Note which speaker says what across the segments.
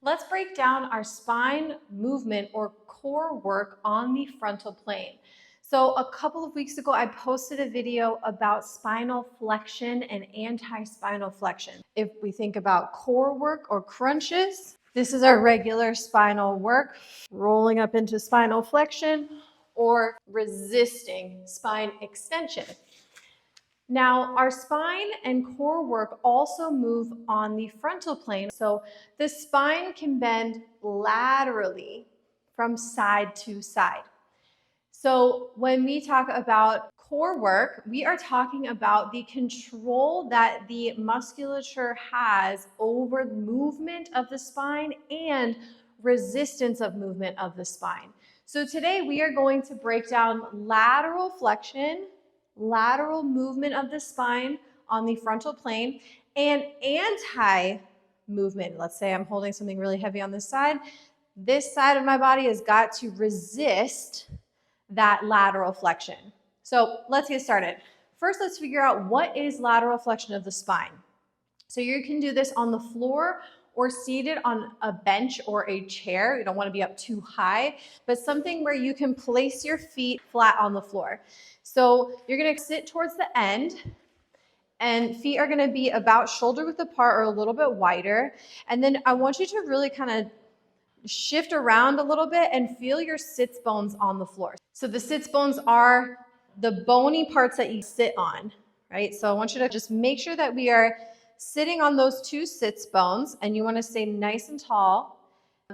Speaker 1: Let's break down our spine movement or core work on the frontal plane. So a couple of weeks ago, I posted a video about spinal flexion and anti-spinal flexion. If we think about core work or crunches, this is our regular spinal work, rolling up into spinal flexion or resisting spine extension. Now, our spine and core work also move on the frontal plane. So the spine can bend laterally from side to side. So when we talk about core work, we are talking about the control that the musculature has over movement of the spine and resistance of movement of the spine. So today we are going to break down lateral flexion, lateral movement of the spine on the frontal plane, and anti-movement. Let's say I'm holding something really heavy on this side. This side of my body has got to resist that lateral flexion. So let's get started. First, let's figure out what is lateral flexion of the spine. So you can do this on the floor or seated on a bench or a chair. You don't want to be up too high, but something where you can place your feet flat on the floor. So you're going to sit towards the end, and feet are going to be about shoulder width apart or a little bit wider. And then I want you to really kind of shift around a little bit and feel your sits bones on the floor. So the sits bones are the bony parts that you sit on, right? So I want you to just make sure that we are sitting on those two sits bones, and you want to stay nice and tall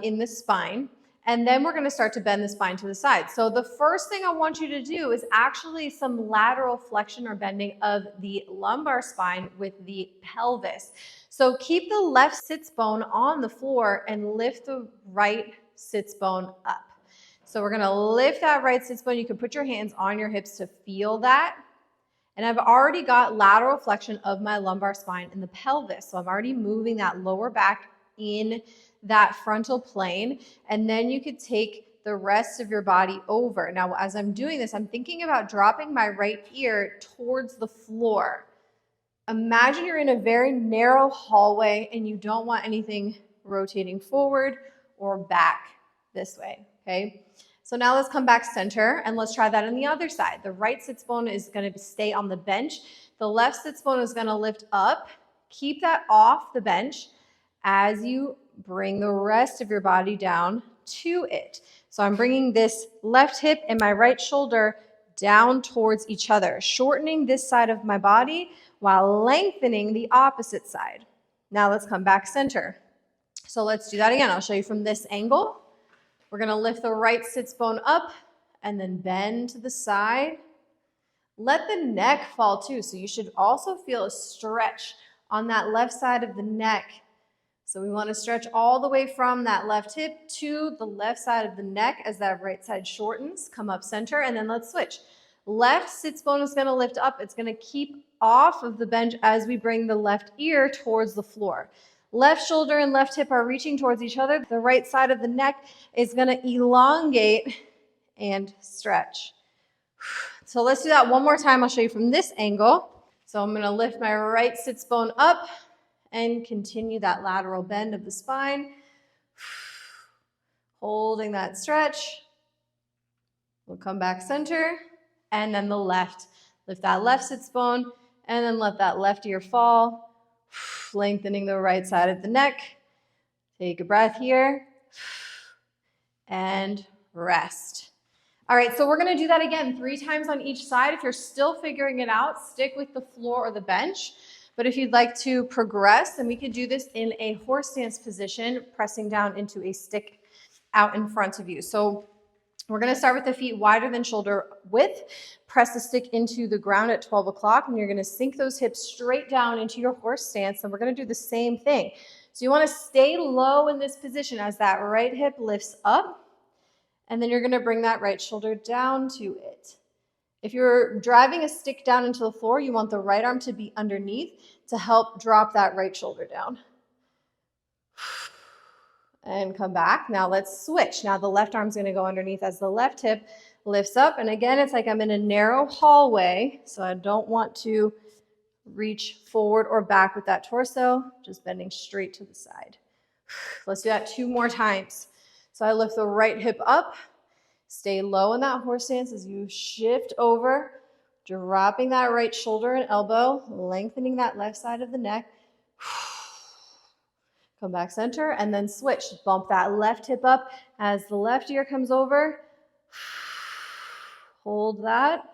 Speaker 1: in the spine. And then we're going to start to bend the spine to the side. So the first thing I want you to do is actually some lateral flexion or bending of the lumbar spine with the pelvis. So keep the left sits bone on the floor and lift the right sits bone up. So we're going to lift that right sits bone. You can put your hands on your hips to feel that. And I've already got lateral flexion of my lumbar spine and the pelvis. So I'm already moving that lower back in that frontal plane. And then you could take the rest of your body over. Now, as I'm doing this, I'm thinking about dropping my right ear towards the floor. Imagine you're in a very narrow hallway and you don't want anything rotating forward or back this way, okay? So now let's come back center and let's try that on the other side. The right sits bone is going to stay on the bench. The left sits bone is going to lift up. Keep that off the bench as you bring the rest of your body down to it. So I'm bringing this left hip and my right shoulder down towards each other, shortening this side of my body while lengthening the opposite side. Now let's come back center. So let's do that again. I'll show you from this angle. We're going to lift the right sits bone up and then bend to the side. Let the neck fall too. So you should also feel a stretch on that left side of the neck. So we want to stretch all the way from that left hip to the left side of the neck as that right side shortens. Come up center and then let's switch. Left sits bone is going to lift up. It's going to keep off of the bench as we bring the left ear towards the floor. Left shoulder and left hip are reaching towards each other. The right side of the neck is going to elongate and stretch. So let's do that one more time. I'll show you from this angle. So I'm going to lift my right sits bone up and continue that lateral bend of the spine. Holding that stretch. We'll come back center. And then the left. Lift that left sits bone and then let that left ear fall. Lengthening the right side of the neck. Take a breath here. And rest. All right, so we're going to do that again 3 times on each side. If you're still figuring it out, stick with the floor or the bench. But if you'd like to progress, then we could do this in a horse stance position, pressing down into a stick out in front of you. So we're going to start with the feet wider than shoulder width. Press the stick into the ground at 12 o'clock, and you're going to sink those hips straight down into your horse stance, and we're going to do the same thing. So you want to stay low in this position as that right hip lifts up, and then you're going to bring that right shoulder down to it. If you're driving a stick down into the floor, you want the right arm to be underneath to help drop that right shoulder down. And come back. Now let's switch. Now the left arm's going to go underneath as the left hip lifts up. And again, it's like I'm in a narrow hallway, so I don't want to reach forward or back with that torso, just bending straight to the side. Let's do that 2 more times. So I lift the right hip up, stay low in that horse stance as you shift over, dropping that right shoulder and elbow, lengthening that left side of the neck. Come back center and then switch. Bump that left hip up as the left ear comes over. Hold that.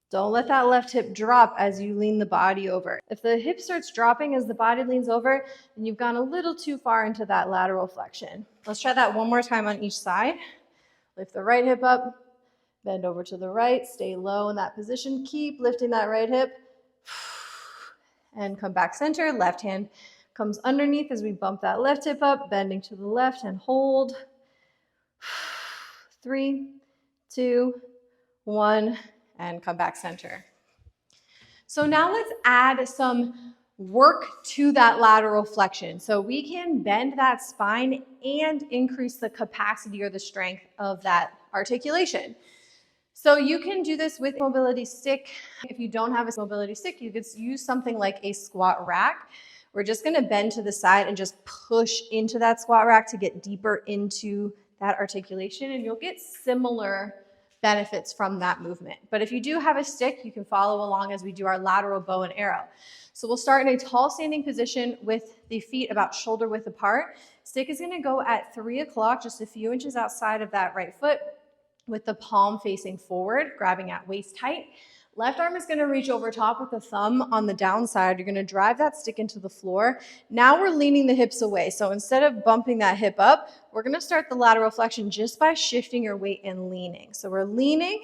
Speaker 1: Don't let that left hip drop as you lean the body over. If the hip starts dropping as the body leans over, then you've gone a little too far into that lateral flexion. Let's try that one more time on each side. Lift the right hip up, bend over to the right, stay low in that position. Keep lifting that right hip and come back center. Left hand comes underneath as we bump that left hip up, bending to the left and hold. 3, 2, 1. And come back center. So now let's add some work to that lateral flexion. So we can bend that spine and increase the capacity or the strength of that articulation. So you can do this with a mobility stick. If you don't have a mobility stick, you could use something like a squat rack. We're just gonna bend to the side and just push into that squat rack to get deeper into that articulation, and you'll get similar benefits from that movement. But if you do have a stick, you can follow along as we do our lateral bow and arrow. So we'll start in a tall standing position with the feet about shoulder width apart. Stick is gonna go at 3 o'clock, just a few inches outside of that right foot, with the palm facing forward, grabbing at waist height. Left arm is gonna reach over top with the thumb on the downside. You're gonna drive that stick into the floor. Now we're leaning the hips away. So instead of bumping that hip up, we're gonna start the lateral flexion just by shifting your weight and leaning. So we're leaning,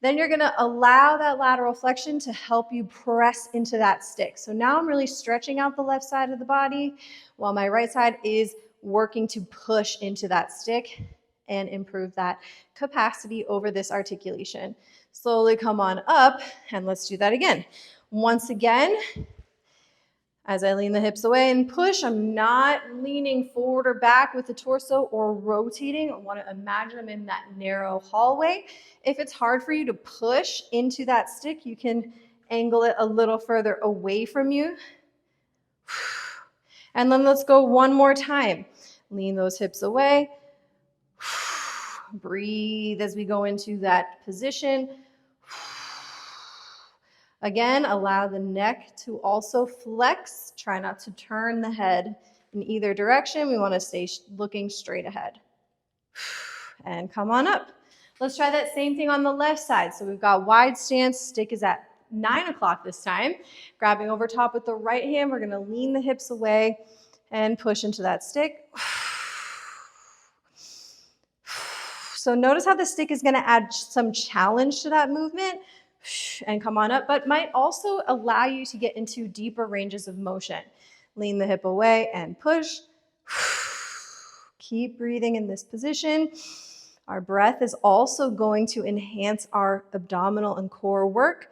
Speaker 1: then you're gonna allow that lateral flexion to help you press into that stick. So now I'm really stretching out the left side of the body while my right side is working to push into that stick and improve that capacity over this articulation. Slowly come on up, and let's do that again. Once again, as I lean the hips away and push, I'm not leaning forward or back with the torso or rotating. I want to imagine I'm in that narrow hallway. If it's hard for you to push into that stick, you can angle it a little further away from you. And then let's go one more time. Lean those hips away. Breathe as we go into that position. Again, allow the neck to also flex. Try not to turn the head in either direction. We want to stay looking straight ahead. And come on up. Let's try that same thing on the left side. So we've got wide stance. Stick is at 9 o'clock this time. Grabbing over top with the right hand, we're going to lean the hips away and push into that stick. So notice how the stick is going to add some challenge to that movement and come on up, but might also allow you to get into deeper ranges of motion. Lean the hip away and push. Keep breathing in this position. Our breath is also going to enhance our abdominal and core work.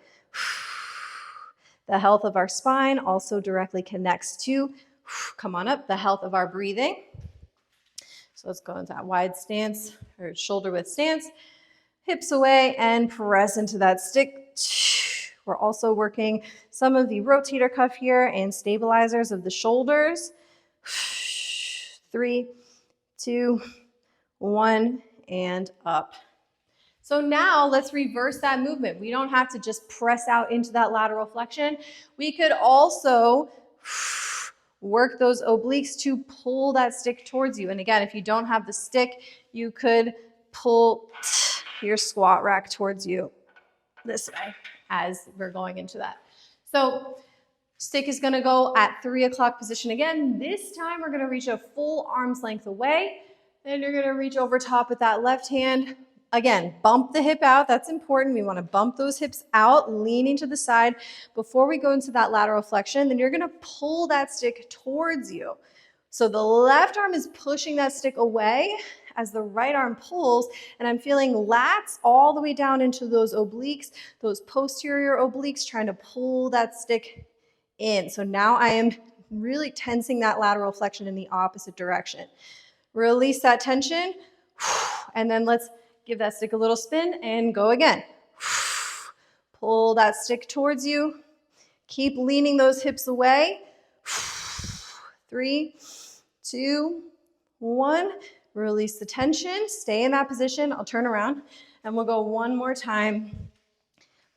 Speaker 1: The health of our spine also directly connects to, come on up, the health of our breathing. So let's go into that wide stance or shoulder width stance. Hips away and press into that stick. We're also working some of the rotator cuff here and stabilizers of the shoulders. 3, 2, 1, and up. So now let's reverse that movement. We don't have to just press out into that lateral flexion. We could also work those obliques to pull that stick towards you. And again, if you don't have the stick, you could pull your squat rack towards you this way as we're going into that. So stick is gonna go at 3 o'clock position again. This time we're gonna reach a full arm's length away. Then you're gonna reach over top with that left hand. Again, bump the hip out. That's important. We want to bump those hips out, leaning to the side before we go into that lateral flexion. Then you're going to pull that stick towards you. So the left arm is pushing that stick away as the right arm pulls, and I'm feeling lats all the way down into those obliques, those posterior obliques, trying to pull that stick in. So now I am really tensing that lateral flexion in the opposite direction. Release that tension, and then let's give that stick a little spin and go again. Pull that stick towards you. Keep leaning those hips away. 3, 2, 1. Release the tension. Stay in that position. I'll turn around and we'll go one more time.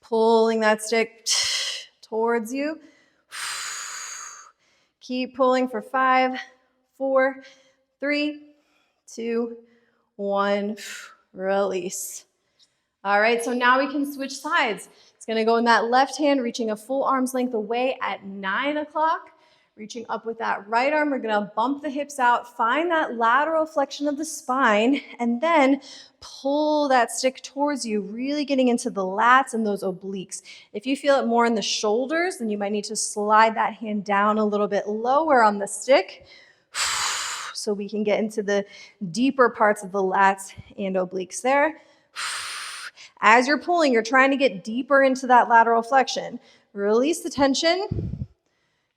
Speaker 1: Pulling that stick towards you. Keep pulling for 5, 4, 3, 2, 1. Release. All right, so now we can switch sides. It's going to go in that left hand, reaching a full arm's length away at 9 o'clock. Reaching up with that right arm, we're going to bump the hips out, find that lateral flexion of the spine, and then pull that stick towards you, really getting into the lats and those obliques. If you feel it more in the shoulders, then you might need to slide that hand down a little bit lower on the stick so we can get into the deeper parts of the lats and obliques there. As you're pulling, you're trying to get deeper into that lateral flexion. Release the tension.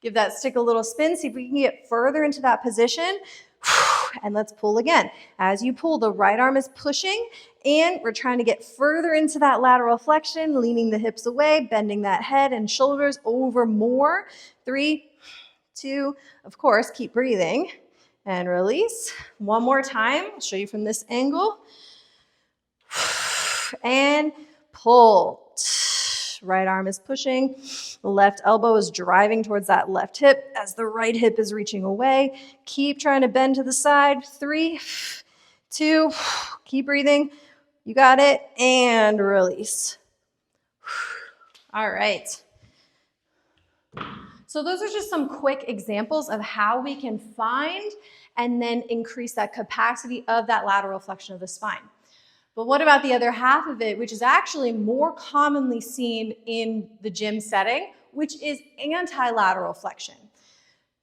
Speaker 1: Give that stick a little spin. See if we can get further into that position. And let's pull again. As you pull, the right arm is pushing, and we're trying to get further into that lateral flexion, leaning the hips away, bending that head and shoulders over more. 3, 2, of course, keep breathing. And release. One more time. I'll show you from this angle. And pull. Right arm is pushing. The left elbow is driving towards that left hip as the right hip is reaching away. Keep trying to bend to the side. 3, 2, keep breathing. You got it. And release. All right. So those are just some quick examples of how we can find and then increase that capacity of that lateral flexion of the spine. But what about the other half of it, which is actually more commonly seen in the gym setting, which is anti-lateral flexion?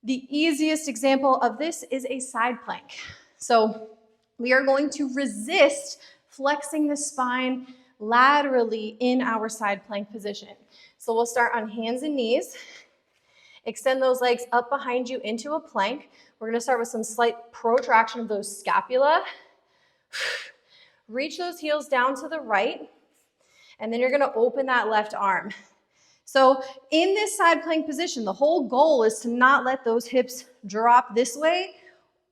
Speaker 1: The easiest example of this is a side plank. So we are going to resist flexing the spine laterally in our side plank position. So we'll start on hands and knees. Extend those legs up behind you into a plank. We're going to start with some slight protraction of those scapula. Reach those heels down to the right, and then you're going to open that left arm. So in this side plank position, the whole goal is to not let those hips drop this way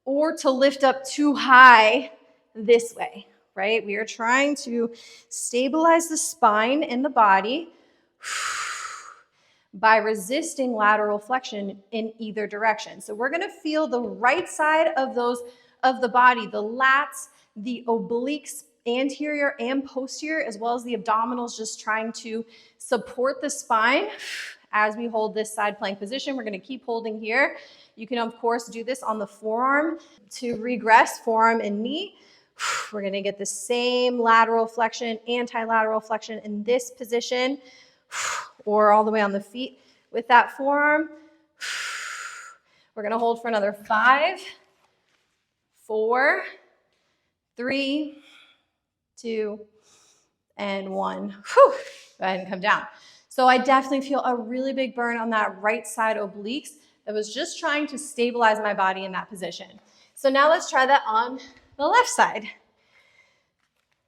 Speaker 1: or to lift up too high this way, right? We are trying to stabilize the spine and the body by resisting lateral flexion in either direction. So we're going to feel the right side of the body, the lats, the obliques, anterior and posterior, as well as the abdominals, just trying to support the spine as we hold this side plank position. We're going to keep holding here. You can, of course, do this on the forearm to regress, forearm and knee. We're going to get the same lateral flexion, anti-lateral flexion in this position, or all the way on the feet with that forearm. We're going to hold for another 5, 4, 3, 2, and 1. Go ahead and come down. So I definitely feel a really big burn on that right side obliques that was just trying to stabilize my body in that position. So now let's try that on the left side.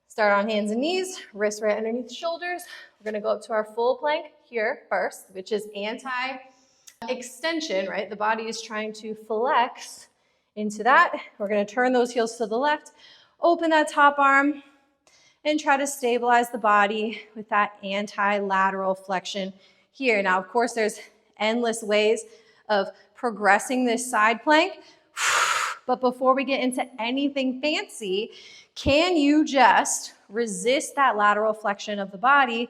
Speaker 1: Start on hands and knees, wrists right underneath the shoulders. We're going to go up to our full plank here first, which is anti-extension, right? The body is trying to flex into that. We're going to turn those heels to the left, open that top arm, and try to stabilize the body with that anti-lateral flexion here. Now, of course, there's endless ways of progressing this side plank, but before we get into anything fancy, can you just resist that lateral flexion of the body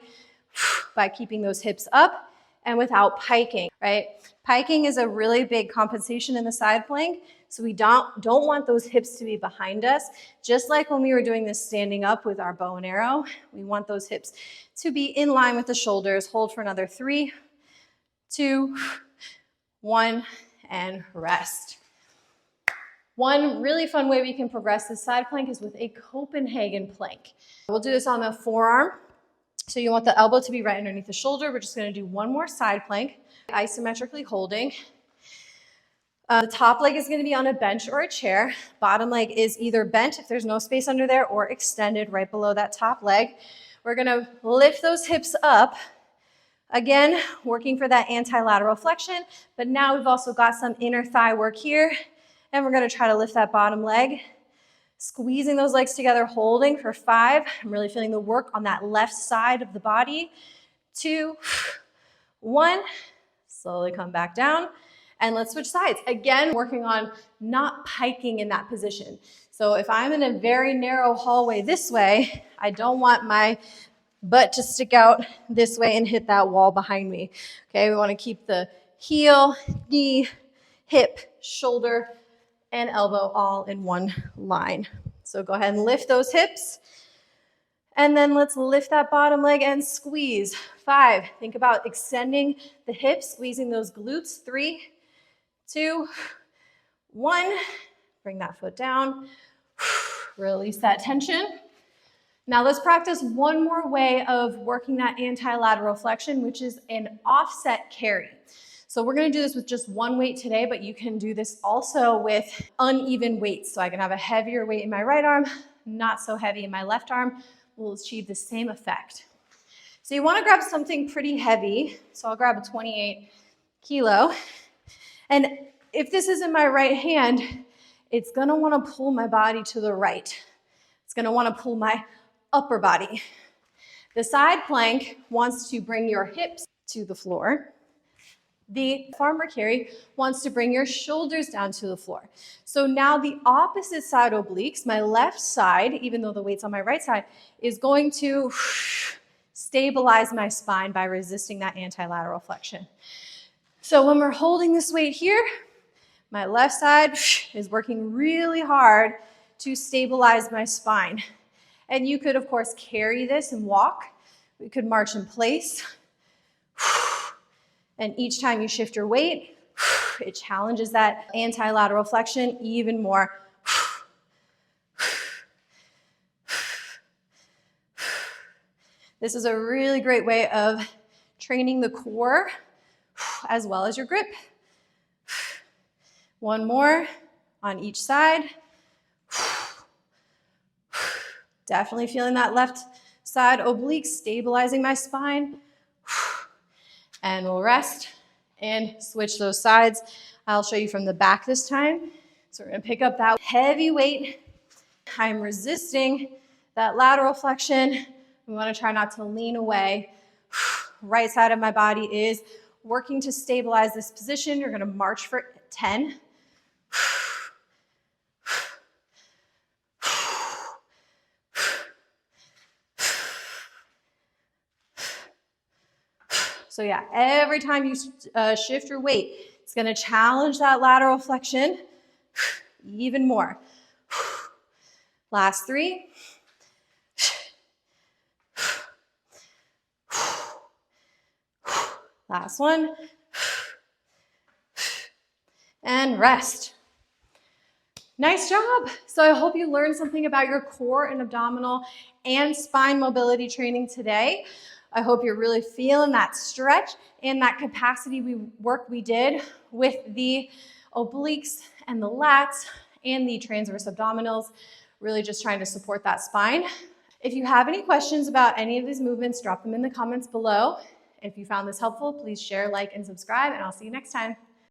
Speaker 1: by keeping those hips up and without piking, right? Piking is a really big compensation in the side plank. So we don't want those hips to be behind us. Just like when we were doing this standing up with our bow and arrow, we want those hips to be in line with the shoulders. Hold for another 3, 2, 1, and rest. One really fun way we can progress this side plank is with a Copenhagen plank. We'll do this on the forearm. So you want the elbow to be right underneath the shoulder. We're just going to do one more side plank, isometrically holding. The top leg is going to be on a bench or a chair. Bottom leg is either bent if there's no space under there or extended right below that top leg. We're going to lift those hips up. Again, working for that anti-lateral flexion, but now we've also got some inner thigh work here And we're gonna try to lift that bottom leg, squeezing those legs together, holding for 5. I'm really feeling the work on that left side of the body. 2, 1, slowly come back down. And let's switch sides. Again, working on not piking in that position. So if I'm in a very narrow hallway this way, I don't want my butt to stick out this way and hit that wall behind me. Okay, we want to keep the heel, knee, hip, shoulder, and elbow all in one line. So go ahead and lift those hips. And then let's lift that bottom leg and squeeze. 5, think about extending the hips, squeezing those glutes. 3, 2, 1, bring that foot down. Release that tension. Now let's practice one more way of working that anti-lateral flexion, which is an offset carry. So we're gonna do this with just one weight today, but you can do this also with uneven weights. So I can have a heavier weight in my right arm, not so heavy in my left arm. We'll achieve the same effect. So you wanna grab something pretty heavy. So I'll grab a 28 kilo. And if this is in my right hand, it's gonna wanna pull my body to the right. It's gonna wanna pull my upper body. The side plank wants to bring your hips to the floor. The farmer carry wants to bring your shoulders down to the floor. So now the opposite side obliques, my left side, even though the weight's on my right side, is going to stabilize my spine by resisting that anti-lateral flexion. So when we're holding this weight here, my left side is working really hard to stabilize my spine. And you could, of course, carry this and walk. We could march in place. And each time you shift your weight, it challenges that anti-lateral flexion even more. This is a really great way of training the core as well as your grip. One more on each side. Definitely feeling that left side oblique stabilizing my spine. And we'll rest and switch those sides. I'll show you from the back this time. So we're gonna pick up that heavy weight. I'm resisting that lateral flexion. We wanna try not to lean away. Right side of my body is working to stabilize this position. You're gonna march for 10. So yeah, every time you shift your weight, it's gonna challenge that lateral flexion even more. Last 3. Last 1. And rest. Nice job. So I hope you learned something about your core and abdominal and spine mobility training today. I hope you're really feeling that stretch and that capacity work we did with the obliques and the lats and the transverse abdominals, really just trying to support that spine. If you have any questions about any of these movements, drop them in the comments below. If you found this helpful, please share, like, and subscribe, and I'll see you next time.